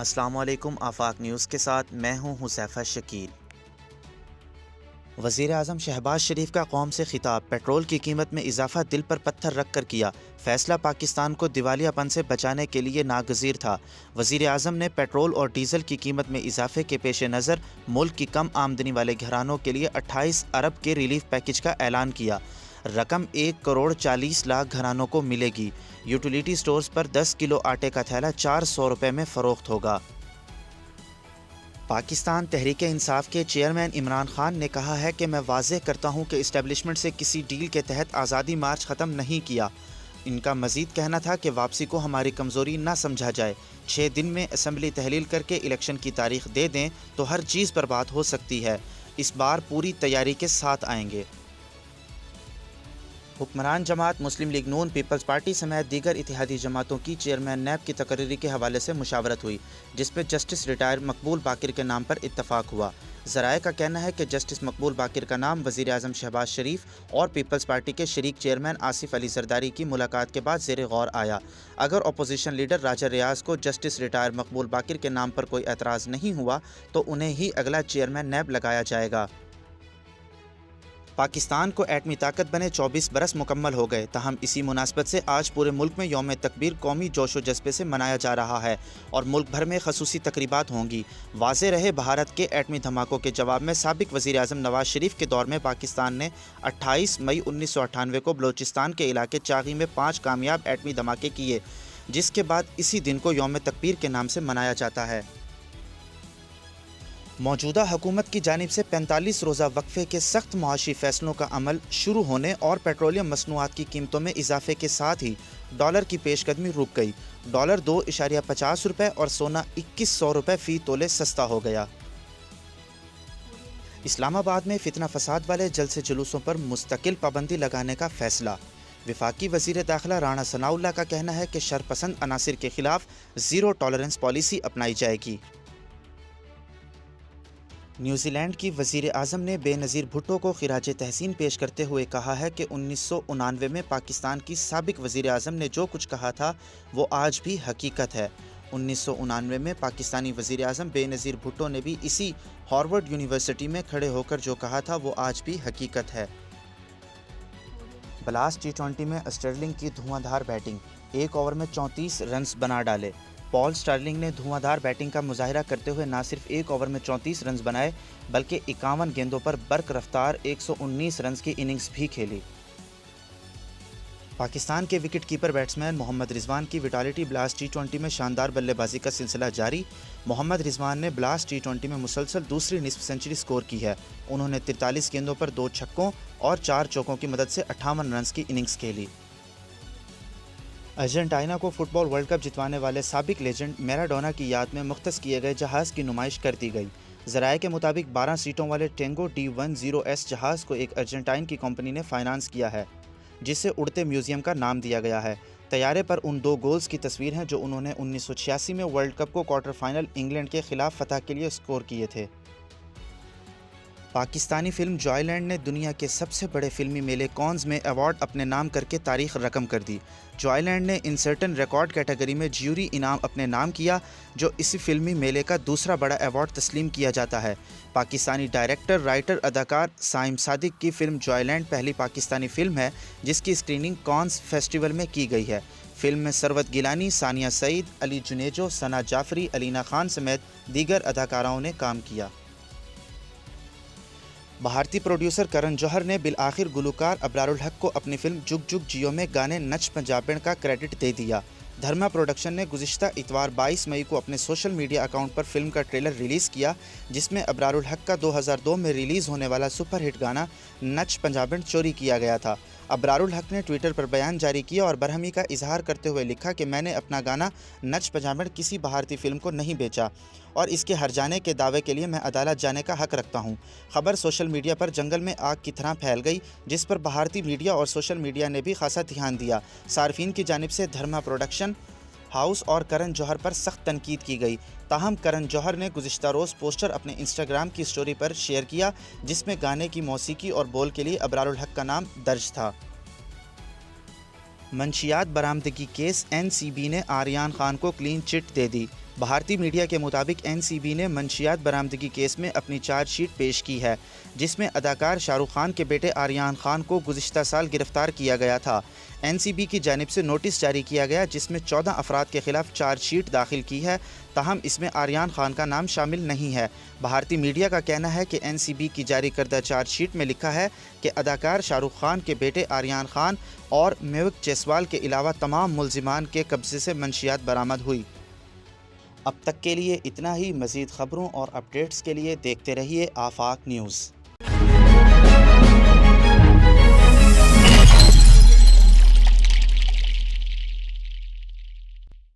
السلام علیکم۔ آفاق نیوز کے ساتھ میں ہوں حذیفہ شکیل۔ وزیر اعظم شہباز شریف کا قوم سے خطاب، پیٹرول کی قیمت میں اضافہ دل پر پتھر رکھ کر کیا، فیصلہ پاکستان کو دیوالیہ پن سے بچانے کے لیے ناگزیر تھا۔ وزیر اعظم نے پیٹرول اور ڈیزل کی قیمت میں اضافے کے پیش نظر ملک کی کم آمدنی والے گھرانوں کے لیے 28 ارب کے ریلیف پیکج کا اعلان کیا۔ رقم 1,40,00,000 گھرانوں کو ملے گی۔ یوٹیلیٹی سٹورز پر 10 کلو آٹے کا تھیلا 400 روپے میں فروخت ہوگا۔ پاکستان تحریک انصاف کے چیئرمین عمران خان نے کہا ہے کہ میں واضح کرتا ہوں کہ اسٹیبلشمنٹ سے کسی ڈیل کے تحت آزادی مارچ ختم نہیں کیا۔ ان کا مزید کہنا تھا کہ واپسی کو ہماری کمزوری نہ سمجھا جائے۔ 6 دن میں اسمبلی تحلیل کر کے الیکشن کی تاریخ دے دیں تو ہر چیز برباد ہو سکتی ہے۔ اس بار پوری تیاری کے ساتھ آئیں گے۔ حکمران جماعت مسلم لیگ نون پیپلز پارٹی سمیت دیگر اتحادی جماعتوں کی چیئرمین نیب کی تقرری کے حوالے سے مشاورت ہوئی، جس میں جسٹس ریٹائر مقبول باقر کے نام پر اتفاق ہوا۔ ذرائع کا کہنا ہے کہ جسٹس مقبول باقر کا نام وزیر اعظم شہباز شریف اور پیپلز پارٹی کے شریک چیئرمین آصف علی زرداری کی ملاقات کے بعد زیر غور آیا۔ اگر اپوزیشن لیڈر راجہ ریاض کو جسٹس ریٹائر مقبول باقر کے نام پر کوئی اعتراض نہیں ہوا تو انہیں ہی اگلا چیئرمین نیب لگایا جائے گا۔ پاکستان کو ایٹمی طاقت بنے 24 برس مکمل ہو گئے، تاہم اسی مناسبت سے آج پورے ملک میں یوم تکبیر قومی جوش و جذبے سے منایا جا رہا ہے اور ملک بھر میں خصوصی تقریبات ہوں گی۔ واضح رہے، بھارت کے ایٹمی دھماکوں کے جواب میں سابق وزیر اعظم نواز شریف کے دور میں پاکستان نے 28 مئی 1998 کو بلوچستان کے علاقے چاغی میں 5 کامیاب ایٹمی دھماکے کیے، جس کے بعد اسی دن کو یوم تکبیر کے نام سے منایا جاتا ہے۔ موجودہ حکومت کی جانب سے 45 روزہ وقفے کے سخت معاشی فیصلوں کا عمل شروع ہونے اور پیٹرولیم مصنوعات کی قیمتوں میں اضافے کے ساتھ ہی ڈالر کی پیش قدمی رک گئی۔ ڈالر 2.50 روپے اور سونا 2100 روپے فی تولے سستا ہو گیا۔ اسلام آباد میں فتنہ فساد والے جلسے جلوسوں پر مستقل پابندی لگانے کا فیصلہ۔ وفاقی وزیر داخلہ رانا ثناء اللہ کا کہنا ہے کہ شرپسند عناصر کے خلاف زیرو ٹالرنس پالیسی اپنائی جائے گی۔ نیوزی لینڈ کی وزیر اعظم نے بے نظیر بھٹو کو خراج تحسین پیش کرتے ہوئے کہا ہے کہ 1999 میں پاکستان کی سابق وزیر اعظم نے جو کچھ کہا تھا وہ آج بھی حقیقت ہے۔ 1999 میں پاکستانی وزیر اعظم بے نظیر بھٹو نے بھی اسی ہارورڈ یونیورسٹی میں کھڑے ہو کر جو کہا تھا وہ آج بھی حقیقت ہے۔ بلاسٹ ٹی20 میں اسٹرلنگ کی دھواں دھار بیٹنگ، 1 اوور میں 34 رنز بنا ڈالے۔ پال اسٹرلنگ نے دھواں دھار بیٹنگ کا مظاہرہ کرتے ہوئے نہ صرف 1 اوور میں 34 رنز بنائے بلکہ 51 گیندوں پر برق رفتار 119 رنز کی اننگز بھی کھیلی۔ پاکستان کے وکٹ کیپر بیٹسمین محمد رضوان کی وٹالٹی بلاسٹ ٹی20 میں شاندار بلے بازی کا سلسلہ جاری۔ محمد رضوان نے بلاسٹ ٹی20 میں مسلسل دوسری نصف سنچری سکور کی ہے۔ انہوں نے 43 گیندوں پر 2 چھکوں اور 4 چوکوں کی مدد سے 58 رنز کی اننگز کھیلی۔ ارجنٹائنا کو فٹ بال ورلڈ کپ جتوانے والے سابق لیجنڈ میراڈونا کی یاد میں مختص کیے گئے جہاز کی نمائش کر دی گئی۔ ذرائع کے مطابق 12 سیٹوں والے ٹینگو D10S جہاز کو ایک ارجنٹائن کی کمپنی نے فائنانس کیا ہے، جسے اڑتے میوزیم کا نام دیا گیا ہے۔ طیارے پر ان 2 گولز کی تصویر ہیں جو انہوں نے 1986 میں ورلڈ کپ کو کوارٹر فائنل انگلینڈ کے خلاف فتح کے لیے سکور کیے تھے۔ پاکستانی فلم جوائے لینڈ نے دنیا کے سب سے بڑے فلمی میلے کانز میں ایوارڈ اپنے نام کر کے تاریخ رقم کر دی۔ جوائے لینڈ نے ان سرٹن ریکارڈ کیٹیگری میں جیوری انعام اپنے نام کیا، جو اسی فلمی میلے کا دوسرا بڑا ایوارڈ تسلیم کیا جاتا ہے۔ پاکستانی ڈائریکٹر، رائٹر، اداکار سائم صادق کی فلم جوائے لینڈ پہلی پاکستانی فلم ہے جس کی اسکریننگ کانز فیسٹیول میں کی گئی ہے۔ فلم میں ثروت گیلانی، ثانیہ سعید، علی جنیجو، ثنا جعفری، علینا خان سمیت دیگر اداکاراؤں نے کام کیا۔ بھارتی پروڈیوسر کرن جوہر نے بالآخر گلوکار ابرار الحق کو اپنی فلم جگ جگ جیو میں گانے نچ پنجابن کا کریڈٹ دے دیا۔ دھرما پروڈکشن نے گزشتہ اتوار 22 مئی کو اپنے سوشل میڈیا اکاؤنٹ پر فلم کا ٹریلر ریلیز کیا، جس میں ابرار الحق کا 2002 میں ریلیز ہونے والا سپر ہٹ گانا نچ پنجابن چوری کیا گیا تھا۔ ابرار الحق نے ٹویٹر پر بیان جاری کیا اور برہمی کا اظہار کرتے ہوئے لکھا کہ میں نے اپنا گانا نچ پنجابن کسی بھارتی فلم کو نہیں بیچا اور اس کے ہر جانے کے دعوے کے لیے میں عدالت جانے کا حق رکھتا ہوں۔ خبر سوشل میڈیا پر جنگل میں آگ کی طرح پھیل گئی، جس پر بھارتی میڈیا اور سوشل میڈیا نے بھی خاصا دھیان دیا۔ صارفین کی جانب سے دھرما پروڈکشن ہاؤس اور کرن جوہر پر سخت تنقید کی گئی، تاہم کرن جوہر نے گزشتہ روز پوسٹر اپنے انسٹاگرام کی سٹوری پر شیئر کیا جس میں گانے کی موسیقی اور بول کے لیے ابرار الحق کا نام درج تھا۔ منشیات برآمدگی کیس NCB نے آریان خان کو کلین چٹ دے دی۔ بھارتی میڈیا کے مطابق NCB نے منشیات برآمدگی کیس میں اپنی چارج شیٹ پیش کی ہے، جس میں اداکار شاہ رخ خان کے بیٹے آریان خان کو گزشتہ سال گرفتار کیا گیا تھا۔ NCB کی جانب سے نوٹس جاری کیا گیا جس میں 14 افراد کے خلاف چارج شیٹ داخل کی ہے، تاہم اس میں آریان خان کا نام شامل نہیں ہے۔ بھارتی میڈیا کا کہنا ہے کہ NCB کی جاری کردہ چارج شیٹ میں لکھا ہے کہ اداکار شاہ رخ خان کے بیٹے آریان خان اور میوک جیسوال کے علاوہ تمام ملزمان کے قبضے سے منشیات برآمد ہوئی۔ اب تک کے لیے اتنا ہی۔ مزید خبروں اور اپڈیٹس کے لیے دیکھتے رہیے آفاق نیوز۔